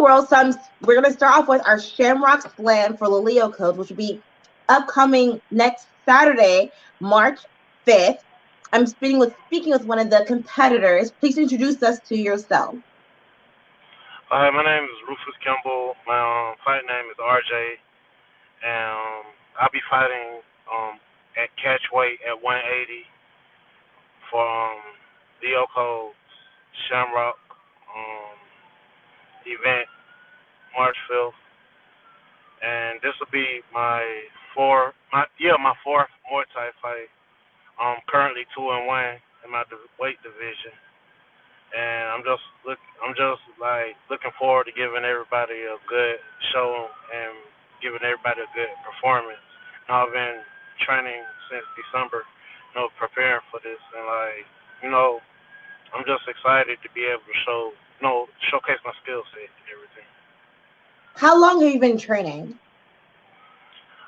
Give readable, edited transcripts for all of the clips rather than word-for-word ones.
World, so we're going to start off with our Shamrock Slam for LeLeo codes, which will be upcoming next Saturday, March 5th. I'm speaking with one of the competitors. Please introduce us to yourself. Hi, my name is Rufus Kimball. My fight name is RJ, and I'll be fighting at catch weight at 180 for the Yoko Shamrock um, event March 5th, and this will be my fourth Muay Thai fight. Currently 2-1 in my weight division, and I'm just like looking forward to giving everybody a good show and giving everybody a good performance. Now, I've been training since December, preparing for this, and you know, I'm just excited to be able to showcase my skill set and everything. How long have you been training?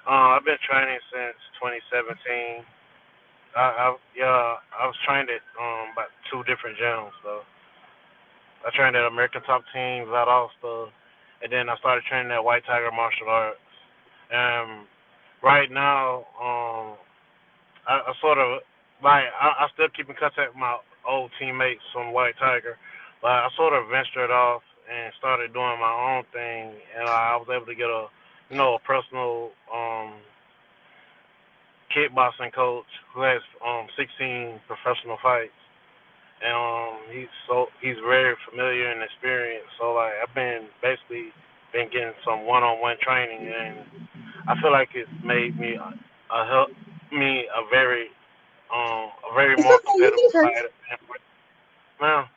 I've been training since 2017. I was trained at about two different gyms. So I trained at American Top Team, Valdosta, and then I started training at White Tiger Martial Arts. Um, right now, I sort of I still keep in contact with my old teammates from White Tiger, but I sort of ventured off and started doing my own thing, and I was able to get a personal kickboxing coach who has 16 professional fights, and he's very familiar and experienced. So I've been basically been getting some one-on-one training, and I feel like it's made me help me a very It's more okay, you competitive can curse. fighter. Now,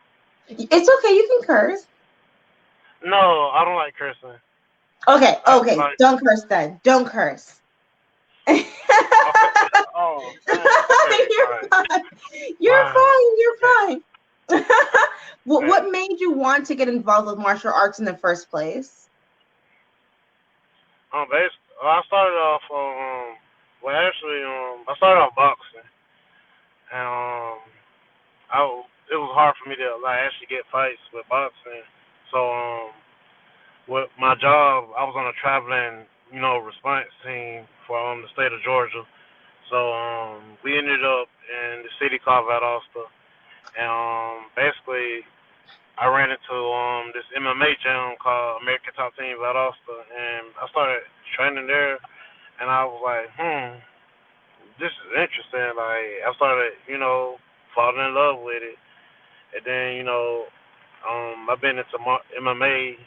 It's okay, you can curse. no, I don't like cursing. Okay, I feel okay, like don't curse then. Don't curse. You're okay. Oh, dang. Okay, all right. fine. You're Wow. fine. Okay. You're fine. Okay. What made you want to get involved with martial arts in the first place? I started off I started off boxing, and it was hard for me to actually get fights with boxing. So with my job, I was on a traveling response team for the state of Georgia. So we ended up in the city called Valdosta, and basically I ran into this MMA gym called American Top Team Valdosta, and I started training there, and I was like, this is interesting. Like I started, falling in love with it, and then I've been into MMA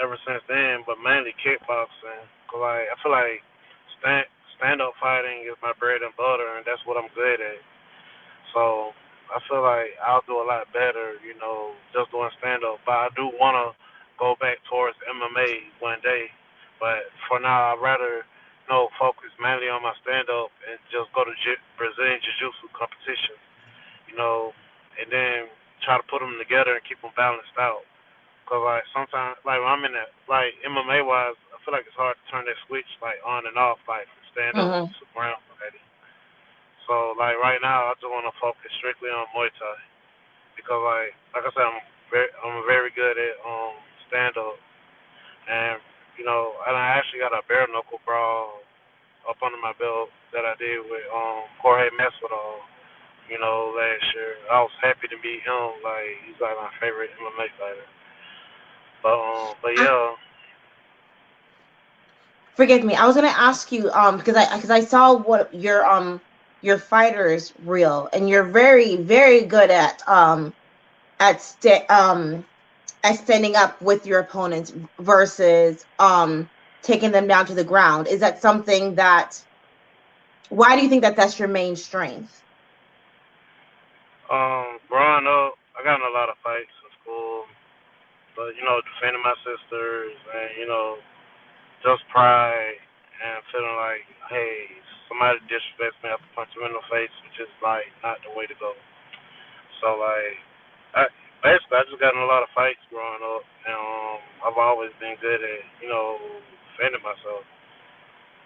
ever since then, but mainly kickboxing. Cause I feel like stand stand up fighting is my bread and butter, and that's what I'm good at. So I feel like I'll do a lot better, just doing stand up. But I do want to go back towards MMA one day. But for now, I'd rather, focus mainly on my stand up and just go to Brazilian Jiu Jitsu competitions, you know, and then try to put them together and keep them balanced out. Cause sometimes when I'm in that MMA wise, I feel like it's hard to turn that switch on and off from stand up Hmm. to ground fighting. So right now, I just want to focus strictly on Muay Thai because like I said, I'm very good at stand up, and and I actually got a bare knuckle brawl up under my belt that I did with Jorge Masvidal. Last year I was happy to meet him. He's my favorite MMA fighter. But I, yeah, forgive me. I was gonna ask you because I saw what your fighters reel, and you're very good at sta- um at standing up with your opponents versus taking them down to the ground. Is that something that why do you think that that's your main strength? growing up, I got in a lot of fights in school, but defending my sisters and just pride and feeling like, hey, somebody disrespects me, I have to punch them in the face, which is not the way to go. So I basically I just got in a lot of fights growing up, and I've always been good at defending myself.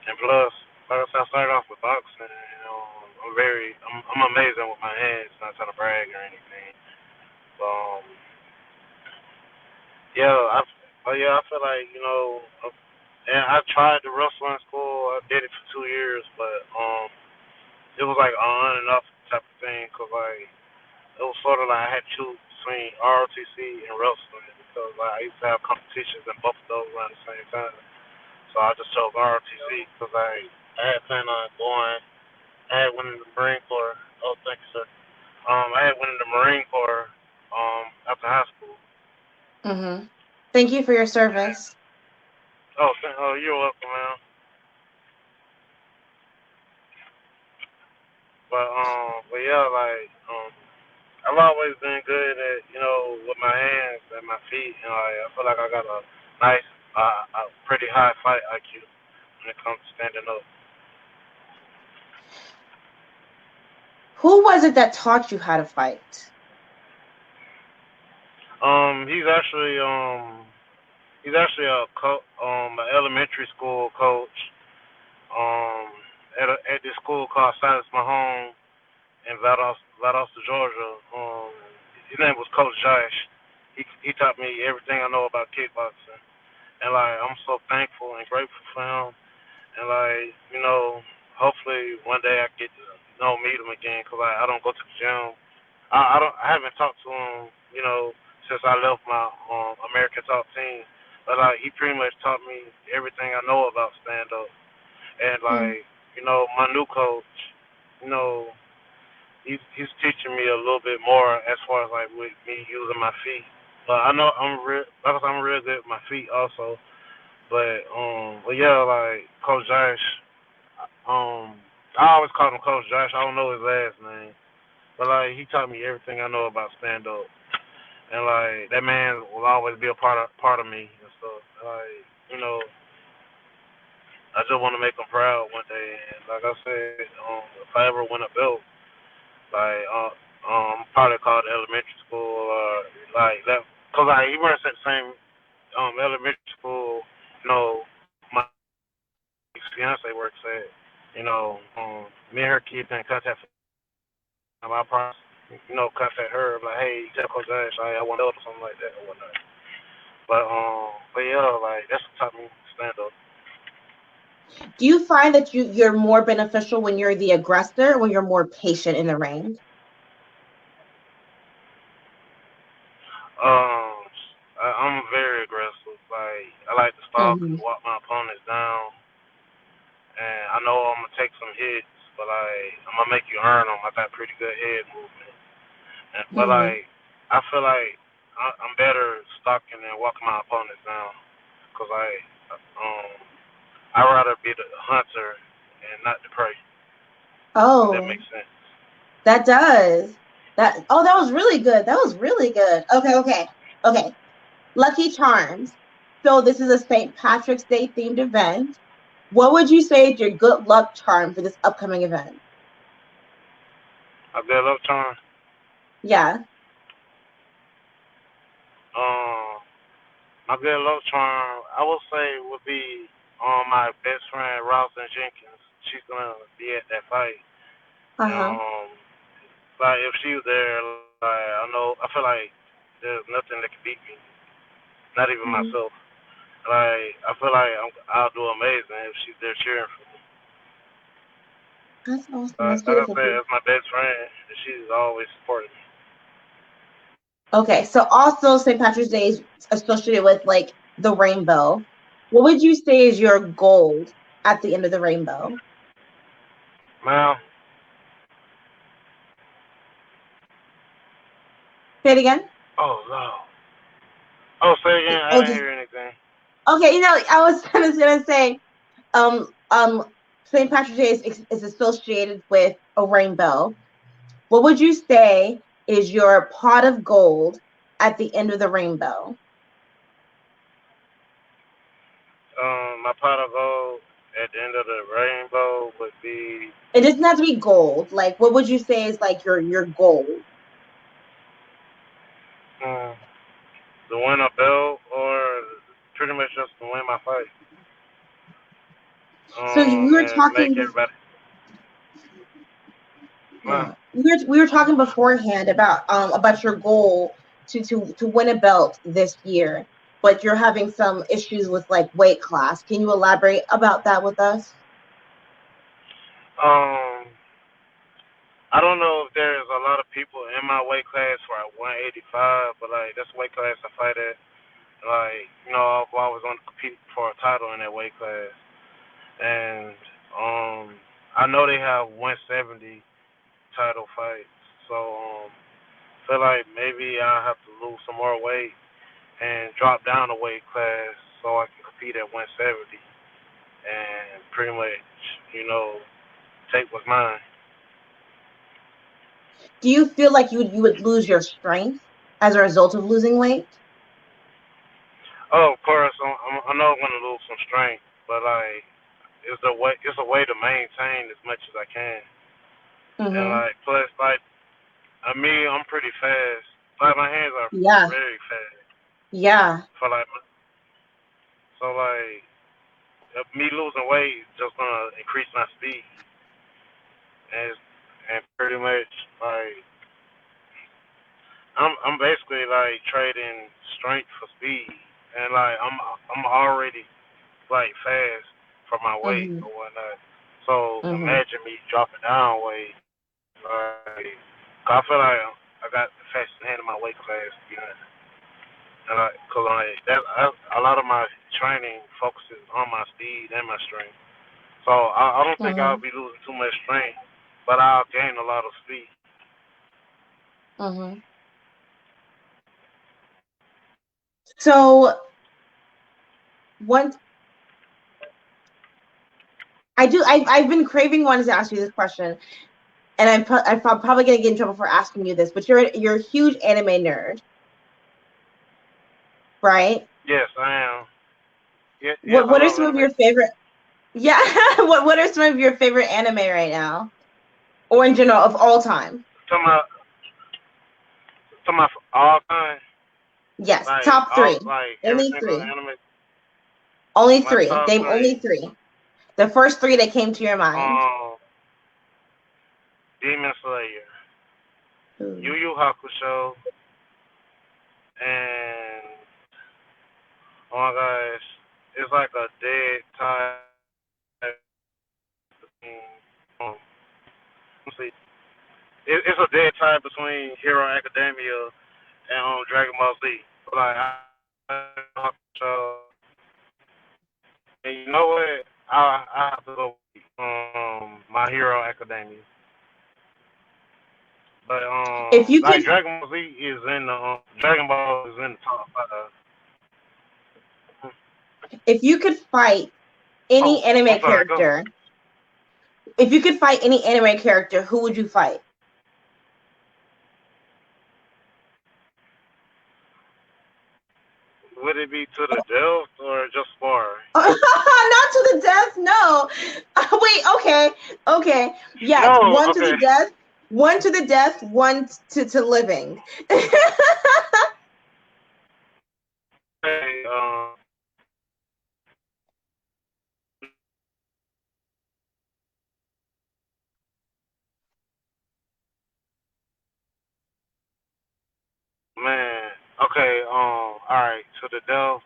And plus, like I said, I started off with boxing. I'm amazing with my hands. Not trying to brag or anything. But yeah, But yeah, I feel like and I tried to wrestle in school. I did it for 2 years, but it was like on and off type of thing. Cause like it was sort of like I had to choose between ROTC and wrestling because like I used to have competitions in both of those around the same time. So I just chose ROTC because I had planned on going. I had went in the Marine Corps. Oh, thank you, sir. I had went in the Marine Corps after high school. Mm-hmm. Thank you for your And, service. oh, you're welcome, man. But yeah, like I've always been good at with my hands and my feet, and I feel like I got a nice, a pretty high fight IQ when it comes to standing up. Who was it that taught you how to fight? He's actually an elementary school coach at this school called Silence My Home in Valdosta, Georgia. His name was Coach Josh. He taught me everything I know about kickboxing, and like I'm so thankful and grateful for him. And like hopefully one day I get to meet him again because I don't go to the gym. I haven't talked to him since I left my American Top Team, but like he pretty much taught me everything I know about stand up. And Mm. like my new coach, you know he's teaching me a little bit more as far as like with me using my feet. But I know I'm real good with my feet also. But yeah, like Coach Josh, um, I always call him Coach Josh. I don't know his last name, but like he taught me everything I know about stand up, and like that man will always be a part of me and stuff. Like I just want to make him proud one day. And like I said, if I ever win a belt, like probably called elementary school or like that, cause like he runs at the same elementary school. My fiance works at. Me and her keep in contact. I promise, contact her like, hey, tell Coach Ash I want to or something like that or whatnot. But yeah, like that's what taught me stand up. Do you find that you're more beneficial when you're the aggressor or when you're more patient in the ring? Um, I'm very aggressive. Like I like to stalk Mm-hmm. and walk my opponents down, and I know I'm gonna take some hits, but like I'm gonna make you earn them. I got pretty good head movement, but Mm-hmm. like I feel like I'm better stalking and walking my opponents down, cause um I rather be the hunter and not the prey. If that Oh, makes sense. that does. That was really good. That was really good. Okay, okay, okay. Lucky Charms. So this is a St. Patrick's Day themed event. What would you say is your good luck charm for this upcoming event? I good love charm. Yeah. Um, my good love charm, I would say, would be my best friend Ralston Jenkins. She's gonna be at that fight. Uh-huh. Um, like if she was there, like I know, I feel like there's nothing that can beat me, not even Mhm. myself. Like I feel like I'll do amazing if she's there cheering for me. That's awesome. That's Like I beautiful. said, that's my best friend, and she's always supporting me. Okay, so also St. Patrick's Day is associated with like the rainbow. What would you say is your gold at the end of the rainbow? Now, Say it again. oh no. Oh, say again. I didn't Okay. hear anything. Okay, I was just gonna say, St. Patrick's Day is associated with a rainbow. What would you say is your pot of gold at the end of the rainbow? My pot of gold at the end of the rainbow would be It doesn't have to be gold. Like, what would you say is like your gold? um, to win a belt or pretty much just to win my fight. So we were And make talking, everybody. Uh, yeah, we were talking beforehand about your goal to win a belt this year. but you're having some issues with like weight class. Can you elaborate about that with us? Um, I don't know if there's a lot of people in my weight class for 185, but like that's the weight class I fight at. Like, I've always wanted to compete for a title in that weight class, and I know they have 170 title fights, so feel like maybe I have to lose some more weight and drop down a weight class so I can compete at 170 and pretty much, you know, take what's mine. Do you feel like you would lose your strength as a result of losing weight? Oh, of course, I know I'm gonna lose some strength, but like it's a way to maintain as much as I can, and Mm-hmm. like plus like me, I'm pretty fast. Like my hands are Yeah. very fast Yeah. for like so like me losing weight is just gonna increase my speed, and pretty much like I'm basically like trading strength for speed, and like I'm already like fast for my weight Mm-hmm. or whatnot. So Mm-hmm. imagine me dropping down weight. Like, 'cause I feel like I got the fastest hand in my weight class, and cause like a lot of my training focuses on my speed and my strength. So I don't think I'll Mm-hmm. be losing too much strength, but I'll gain a lot of speed. Mm-hmm. So one, I've been craving wanting to ask you this question, and I'm probably gonna get in trouble for asking you this, but you're a huge anime nerd, right? Yes, I am. Yes, I What are love some of anime. your favorite? Yeah. What are some of your favorite anime right now, or in general of all time? To my all time, Yes, top three. like every Only single three. anime. Only My three. top Name only three. three. The first three that came to your mind. Um, Demon Slayer, Yu Ooh. Yu Hakusho, and oh my gosh, it's like a dead tie between. Let's see, it's a dead tie between Hero Academia and Dragon Ball Z. Like Hakusho, and you know what? I have to go with My Hero Academia. But If you like could, Dragon Ball Z is in the Dragon Ball is in the top five. if you could fight Oh, any I'm anime sorry. Go. character, if you could fight any anime character, who would you fight? Would it be to the death or just sparring? Not to the death, no. Wait, okay, okay. Yes, No. one to Okay. the death, one to the death, one to living. Hey, man. Okay. All right. To the death.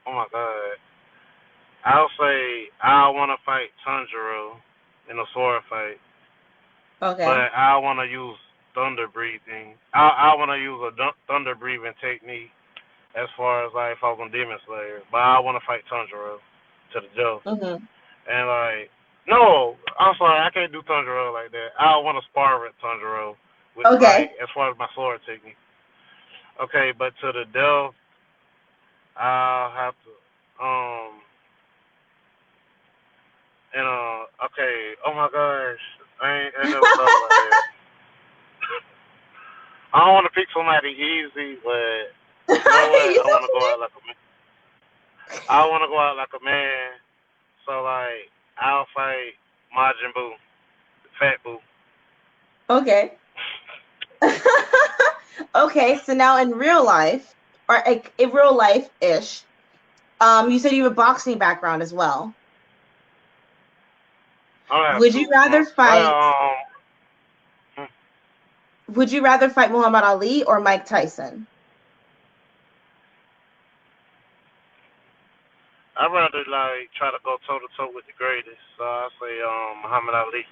Oh my God. I'll say I want to fight Tanjiro in a sword fight, Okay. but I want to use thunder breathing. I want to use a thunder breathing technique as far as like if I was on Demon Slayer, but I want to fight Tanjiro to the death. Mm-hmm. And like, no, I'm sorry, I can't do Tanjiro like that. I want to spar with Tanjiro with like Okay. as far as my sword technique. Okay, but to the death, I'll have to and okay, oh my gosh, I never thought about that. I don't want to pick somebody easy, but you know what? It's okay. I want to go out like a man. So like, I'll fight Majin Buu, Fat Buu. Okay. Okay, so now in real life, or like in real life ish, you said you have a boxing background as well. I don't have Would you to. rather fight? Hmm, Would you rather fight Muhammad Ali or Mike Tyson? I'd rather like try to go toe to toe with the greatest. So I say Muhammad Ali.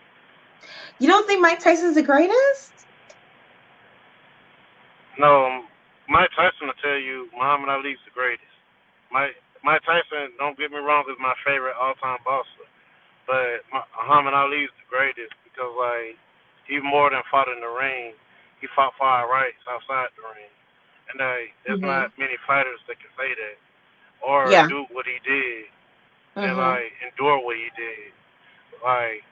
You don't think Mike Tyson's the greatest? No, Mike Tyson will tell you Muhammad Ali's the greatest. Mike Tyson, don't get me wrong, is my favorite all time boxer. But Muhammad Ali's the greatest because like he more than fought in the ring. He fought for our rights outside the ring. And there's Mm-hmm. not many fighters that can say that or Yeah. do what he did and Mm-hmm. like endure what he did. Like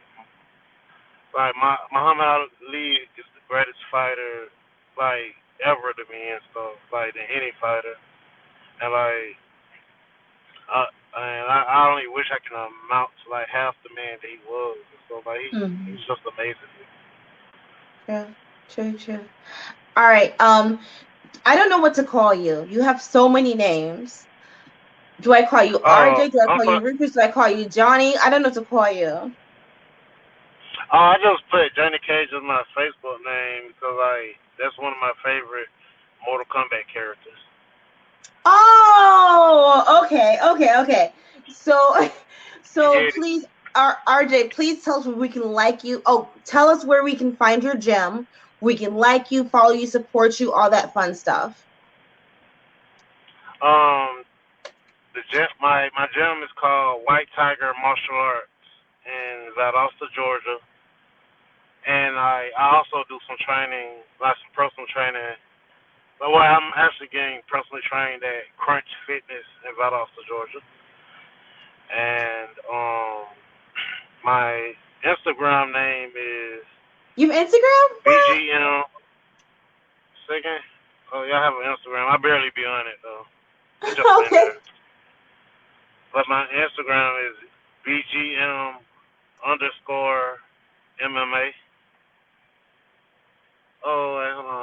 Muhammad Ali is the greatest fighter like ever to me and stuff like than any fighter. And I only wish I could amount to like half the man that he was. So like Mm-hmm. he's just amazing. True. True. True. All right. I don't know what to call you. You have so many names. Do I call you Oh, RJ? Do I I'm call so. you Rufus? Do I call you Johnny? I don't know what to call you. Oh, I just put Johnny Cage as my Facebook name because like that's one of my favorite Mortal Kombat characters. Oh, okay, okay, okay. So, You so get it? please, RJ, please tell us where we can like you. Oh, tell us where we can find your gym. We can like you, follow you, support you, all that fun stuff. Um, my gym is called White Tiger Martial Arts in Valdosta, Georgia, and I also do some training, like some personal training. But well, I'm actually getting personally trained at Crunch Fitness in Valdosta, Georgia, and my Instagram name is You have Instagram? What? BGM. Second, oh y'all have an Instagram. I barely be on it though. It's just been Okay. there. But my Instagram is BGM underscore MMA. Oh,